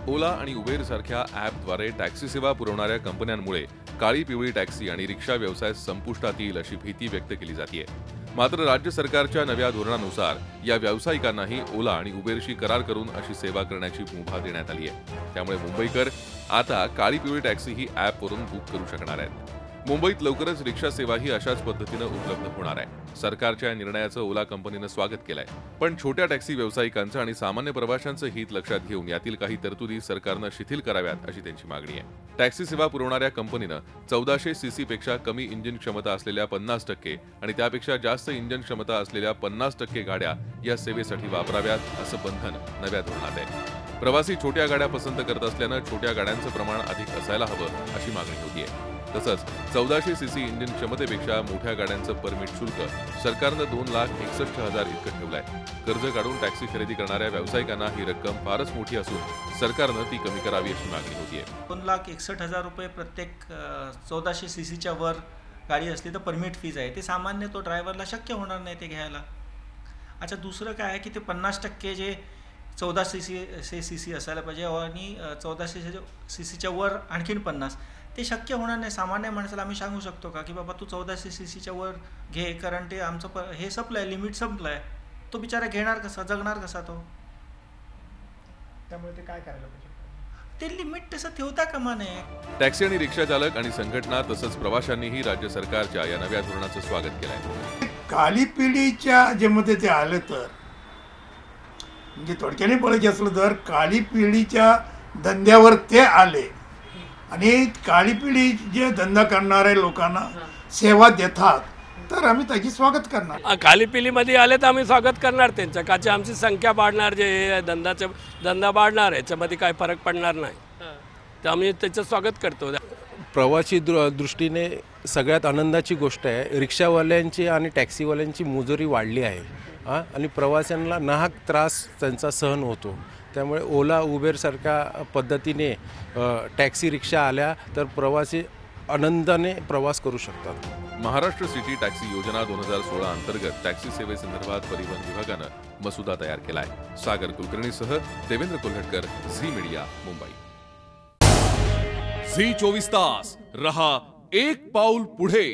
ओला आणि उबेर सारख्या ॲपद्वारे टॅक्सी सेवा पुरवणाऱ्या कंपन्यांमुळे काळी पिवळी टॅक्सी आणि रिक्षा व्यवसाय संपुष्टात येईल अशी भीती व्यक्त केली जाते। मात्र राज्य सरकारच्या नव्या धोरणानुसार या व्यावसायिकांनाही ओला आणि उबेरशी करार करून अशी सेवा करण्याची मुभा देण्यात आली आहे। त्यामुळे मुंबईकर आता काळी पिवळी टॅक्सी ही ॲपवरून बुक करू शकणार आहेत। मुंबईत लवकरच रिक्षा सेवाही अशाच पद्धतीने उपलब्ध होणार आहे। सरकारच्या निर्णयाचं ओला कंपनीनं स्वागत केलंय, पण छोट्या टॅक्सी व्यावसायिकांचं आणि सामान्य प्रवाशांचं हित लक्षात घेऊन यातील काही तरतुदी सरकारनं शिथिल कराव्यात अशी त्यांची मागणी आहे। टॅक्सी सेवा पुरवणाऱ्या कंपनीनं 1400 सीसी पेक्षा कमी इंजिन क्षमता असलेल्या 50% आणि त्यापेक्षा जास्त इंजिन क्षमता असलेल्या 50% गाड्या या सेवेसाठी वापराव्यात असं बंधन नव्या धोरणात आहे। प्रवासी छोट्या गाड्या पसंत करत असल्यानं छोट्या गाड्यांचं प्रमाण अधिक असायला हवं अशी मागणी होतीये। तसंच 1400 सीसी इंजिन क्षमतेपेक्षा मोठ्या गाड्यांचं परमिट शुल्क सरकारनं 2,61,000 इतकं ठेवलंय। कर्ज काढून टॅक्सी खरेदी करणाऱ्या व्यावसायिकांना ही रक्कम फारच मोठी असून सरकारनं ती कमी करावी अशी मागणी होतीये। 2,61,000 रुपये प्रत्येक 1400 सीसीच्या वर गाडी असली तर परमिट फीज आहे, ते सामान्य तो ड्रायव्हरला शक्य होणार नाही ते घ्यायला। अच्छा, दुसरं काय आहे की ते 50% जे 1400 सीसी असायला पाहिजे आणि 1400 सीसीच्या वर आणखीन 50 ते शक्य होणार नाही। सामान्य माणसाला आम्ही सांगू शकतो का की बाबा तू 1400 सीसीच्या वर घे, कारण ते आमचं हे संपलंय, लिमिट संपलंय, तो बिचारा घेणार कसा, जगणार कसा तो? त्यामुळे ते काय करायला पाहिजे? ते लिमिट तसं ठेवता कामा नये। टॅक्सी आणि रिक्षा चालक आणि संघटना तसंच प्रवाशांनीही राज्य सरकारच्या या नव्या धोरणाचं स्वागत केलंय। काळी पिढीच्या जे मध्ये ते आले तर म्हणजे थोडक्याने बोलायचं असलं तर काळी पिढीच्या धंद्यावर ते आले आणि काळी पिढी जे धंदा करणाऱ्या लोकांना सेवा देतात तर आम्ही त्याची स्वागत करणार। काळी पिढीमध्ये आले तर आम्ही स्वागत करणार त्यांचं, का आमची संख्या वाढणार, जे धंदा वाढणार याच्यामध्ये काय फरक पडणार नाही, तर आम्ही त्याचं स्वागत करतो। प्रवासी दृष्टीने सगळ्यात आनंदाची गोष्ट आहे, रिक्षावाल्यांची आणि टॅक्सीवाल्यांची मुजोरी वाढली आहे आणि प्रवाशांना नाहक त्रास त्यांचा सहन होतो। त्यामुळे ओला उबेरसारख्या पद्धतीने टॅक्सी रिक्षा आल्या तर प्रवासी आनंदाने प्रवास करू शकतात। महाराष्ट्र सिटी टॅक्सी योजना 2016 अंतर्गत टॅक्सी सेवेसंदर्भात परिवहन विभागानं मसुदा तयार केलाय। सागर कुलकर्णीसह देवेंद्र कोल्हटकर, झी मीडिया, मुंबई। झी 24 तास रहा एक पाऊल पुढे।